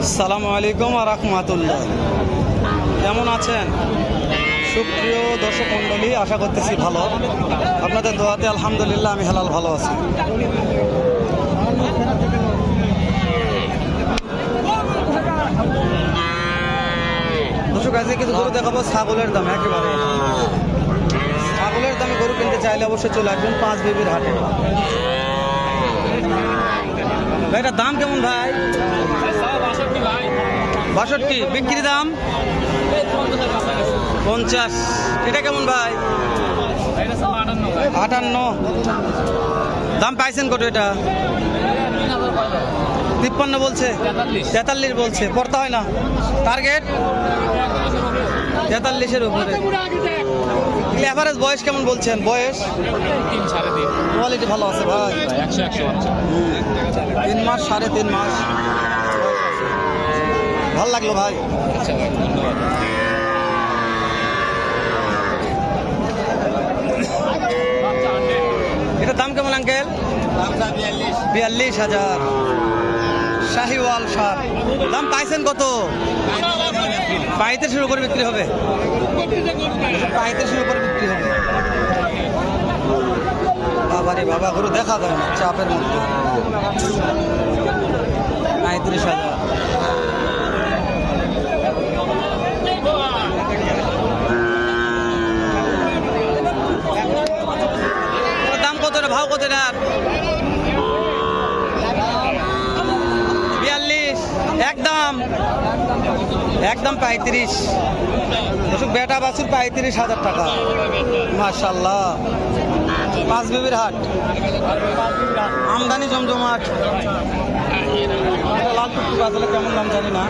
আসসালামু আলাইকুম ওয়া রাহমাতুল্লাহ। কেমন আছেন সুপ্রিয় দর্শক মণ্ডলী? আশা করতেছি ভালো। আপনাদের দোয়াতে আলহামদুলিল্লাহ আমি হালাল ভালো আছি। দর্শক আজকে কিছু গরু দেখাবো ছাগলের দাম। একেবারে ছাগলের দামে গরু কিনতে চাইলে অবশ্যই চলে আসবেন পাঁচ বিবির হাটে। ভাই এটার দাম কেমন ভাই? 62। বিক্রি দাম 50। এটা কেমন ভাই? 58। দাম পাইছেন কত? এটা 53 বলছে, 43 বলছে। পড়তে হয় না? টার্গেট 43-এর উপরে। এভারেজ বয়স কেমন বলছেন? বয়স 3.5 কোয়ালিটি ভালো আছে ভাই। 3 মাস 3.5 মাস ভালো লাগলো ভাই। এটার দাম কেমন আঙ্কেল? 42,000। শাহিওয়াল সার। দাম পাইছেন কত? 35-এর উপরে বিক্রি হবে। 35-এর উপরে বিক্রি হবে। বাবারে বাবা, গরু দেখা যায় না চাপের মধ্যে। 35,000। দাম কত? ভাও কত? 42। একদম 35। বেটা বাছুর 35,000 টাকা। মাশাআল্লাহ। পাঁচ বিবির হাট, আমদানি জমজমাট। লাল টুকটুক আসলে কেমন দাম জানি না।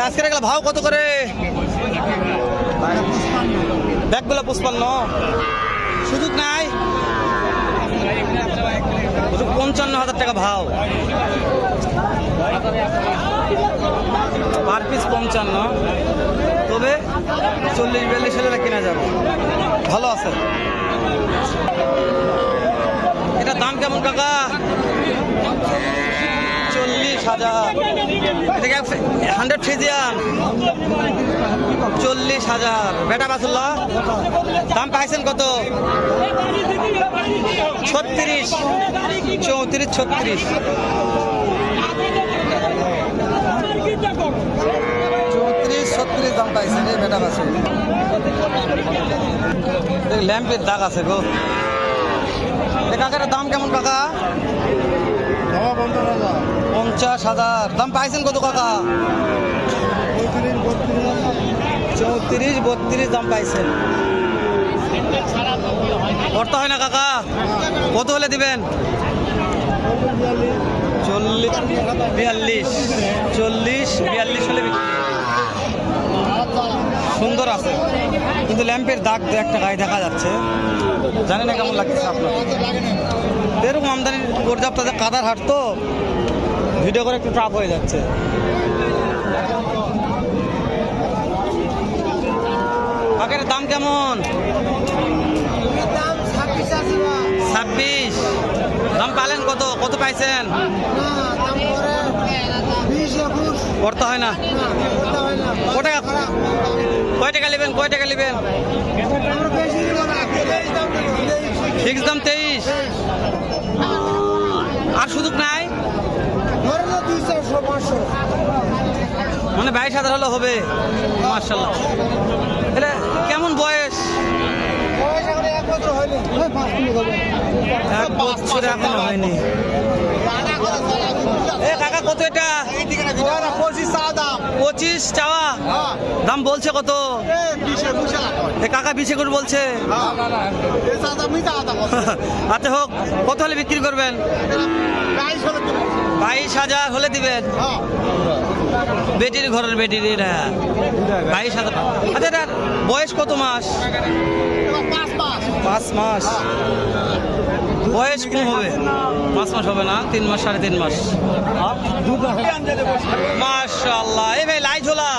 আজকের এগুলো ভাও কত করে? ব্যাগগুলো 55। সুযোগ নাই? 55,000 টাকা ভাও। Per piece 55। তবে 40-42 হলে কেনা যাবে। ভালো আছে। এটার দাম কেমন কাকা? 40,000। এটা কি 100 ফ্রিজিয়ান? 40,000। বেটা বাসুল্লাহ দাম পাইছেন কত? 36, 34, 36। 34-36 দাম পাইছেন এই বেটা বাসুর। ল্যাম্পের দাগ আছে গো। কাকার দাম কেমন কাকা? 50,000। দাম পাইছেন কত কাকা? 34-32 দাম পাইছেন। করতে হয় না কাকা? কত হলে দিবেন? 40-42। 40-42 হলে সুন্দর আছে, কিন্তু ল্যাম্পের দাগ একটা গায়ে দেখা যাচ্ছে। জানি না কেমন লাগতেছে আপনার। এরকম আমদানি পর্যাপ্ত কাদার হাট তো ভিডিও করে একটু টাফ হয়ে যাচ্ছে। কাকের দাম কেমন? 26। দাম পালেন কত? কত পাইছেন? করতে হয় না? কয় টাকা নেবেন? কয় টাকা নেবেন? ফিক্স দাম 23। আর সুযোগ নাই? মানে 22,000 হলে হবে। মাশাআল্লাহ। এটা কেমন বয়স? 1 বছর এখনো হয়নি। কাকা কত এটা? 25 চাওয়া। দাম বলছে কত? কাকা 20 করে বলছে। আচ্ছা হোক, কত হলে বিক্রি করবেন? 22,000 হলে দিবেন। বেটির ঘরের বেটির এটা 22,000। আচ্ছা এটার বয়স কত মাস? 5 মাস। বয়স কম হবে? 5 মাস হবে না? 3 মাস 3.5 মাস। মাশাআল্লাহ। এই ভাই লাই ঝোলা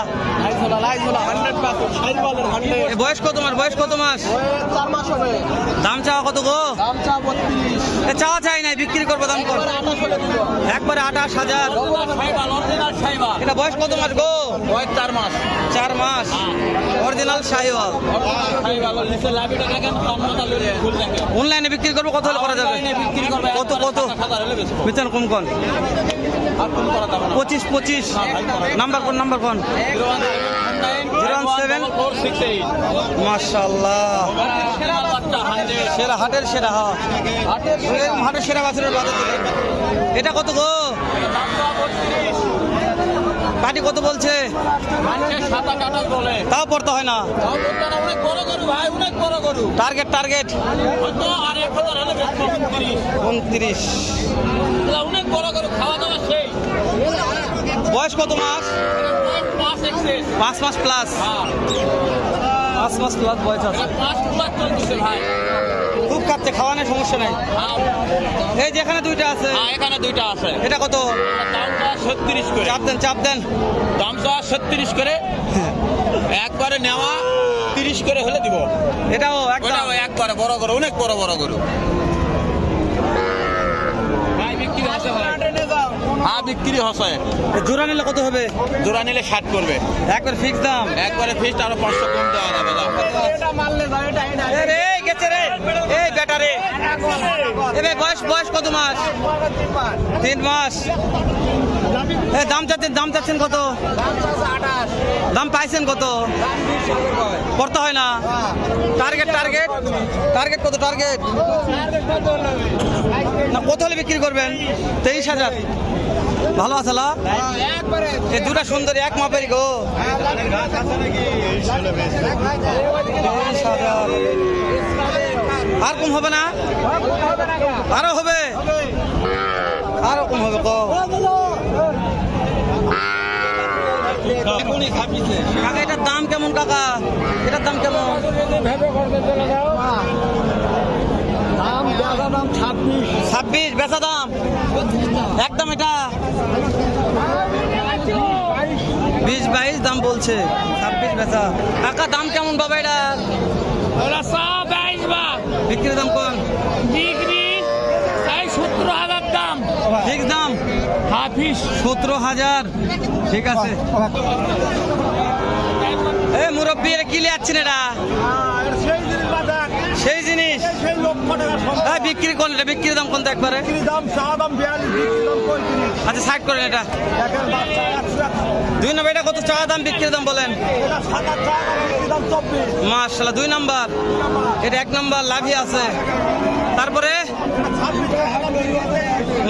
এ বয়স কত মাস? বয়স কত মাস? 4 মাস হবে। দাম চাওয়া কত গো? দাম চা 32। এ চাওয়া চাই নাই, বিক্রি করবো, দাম কর। 28 হলে দিব। একবারে 28,000। এটা বয়স কত মাস গো? বয়স 4 মাস। 4 মাস। অরিজিনাল শাহিওয়াল। অনলাইনে বিক্রি করবো, কত হলে করা যাবে? কত কত বেতন কম কন? 25 নাম্বার কোন? নাম্বার কোন? 017। মাশাআল্লাহ, সেরা হাটের সেরা। হ্যাঁ, হাটের সেরা বাছুরের বাজার থেকে। এটা কত গো? পাটি কত বলছে? তাও পড়তে হয় না। Target target 29। বয়স কত মাস? 5 মাস প্লাস। 5 মাস প্লাস বয়স আছে। খুব খাচ্ছে, খাওয়ানোর সমস্যা নাই। এই যে এখানে দুইটা আছে। এখানে দুইটা আছে। এটা কত? দামটা 36 করে। চাপ দেন। দামটা 36 করে। একবারে নেওয়া 30 করে হলে দিব। এটাও একদম ওটাও একবারে বড় করে, অনেক বড় গরু। হ্যাঁ, বিক্রি হচ্ছে। জোড়া নিলে কত হবে? জোড়া নিলে 60 করবে। একবার ফিক্স দাম। একবারে ফিক্সড, আরো 500 কম দেওয়া যাবে। এ রে, গেছে রে, এই বেটা রে। এ ভাই, বয়স কত মাস? 3 মাস। এ দাম চাচ্ছেন কত? দাম পাইছেন কত? করতে হয় না। টার্গেট কত? টার্গেট না, কত হলে বিক্রি করবেন? 23,000। ভালো আছে না? এই দুটা সুন্দরী, এক মাপের গো। 23,000। আর কম হবে না? আরো হবে, আরো কম হবে গো। কাকা, এটার দাম কেমন কাকা? এটার দাম কেমন? দাম 26 বেচা দাম একদম। এটা 20-22 দাম বলছে, 26 বেচা। কাকা দাম কেমন বাবা এটা? বিক্রির দাম কোন? 17,000 দাম। ফিক্স দাম হাফিস 17,000। ঠিক আছে। এ মুরব্বী, এটা কি লিয়াচ্ছেন? এটা সেই জিনিস। বিক্রি করলে এটা বিক্রির দাম কোনটা একবারে? আচ্ছা, সাইড করেন এটা। 2 নম্বর এটা কত চা দাম, বিক্রির দাম বলেন? মাশাআল্লাহ, 2 নাম্বার। এটা 1 নাম্বার লাভই আছে। তারপরে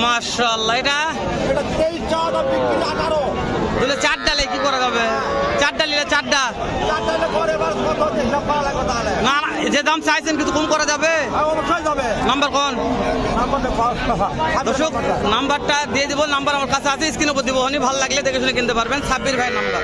মাশাআল্লাহ, এটা দিলে 4 ডালে কি করা যাবে? 4 ডালিলে 4টা না, যে দাম চাইছেন কিছু কম করা যাবে? নাম্বার কোন? দর্শক, নাম্বারটা দিয়ে দিব। নাম্বার আমার কাছে আছে, স্ক্রিনের উপর দিব। ভালো লাগলে দেখে শুনে কিনতে পারবেন। 26 ভাইয়ের নাম্বার।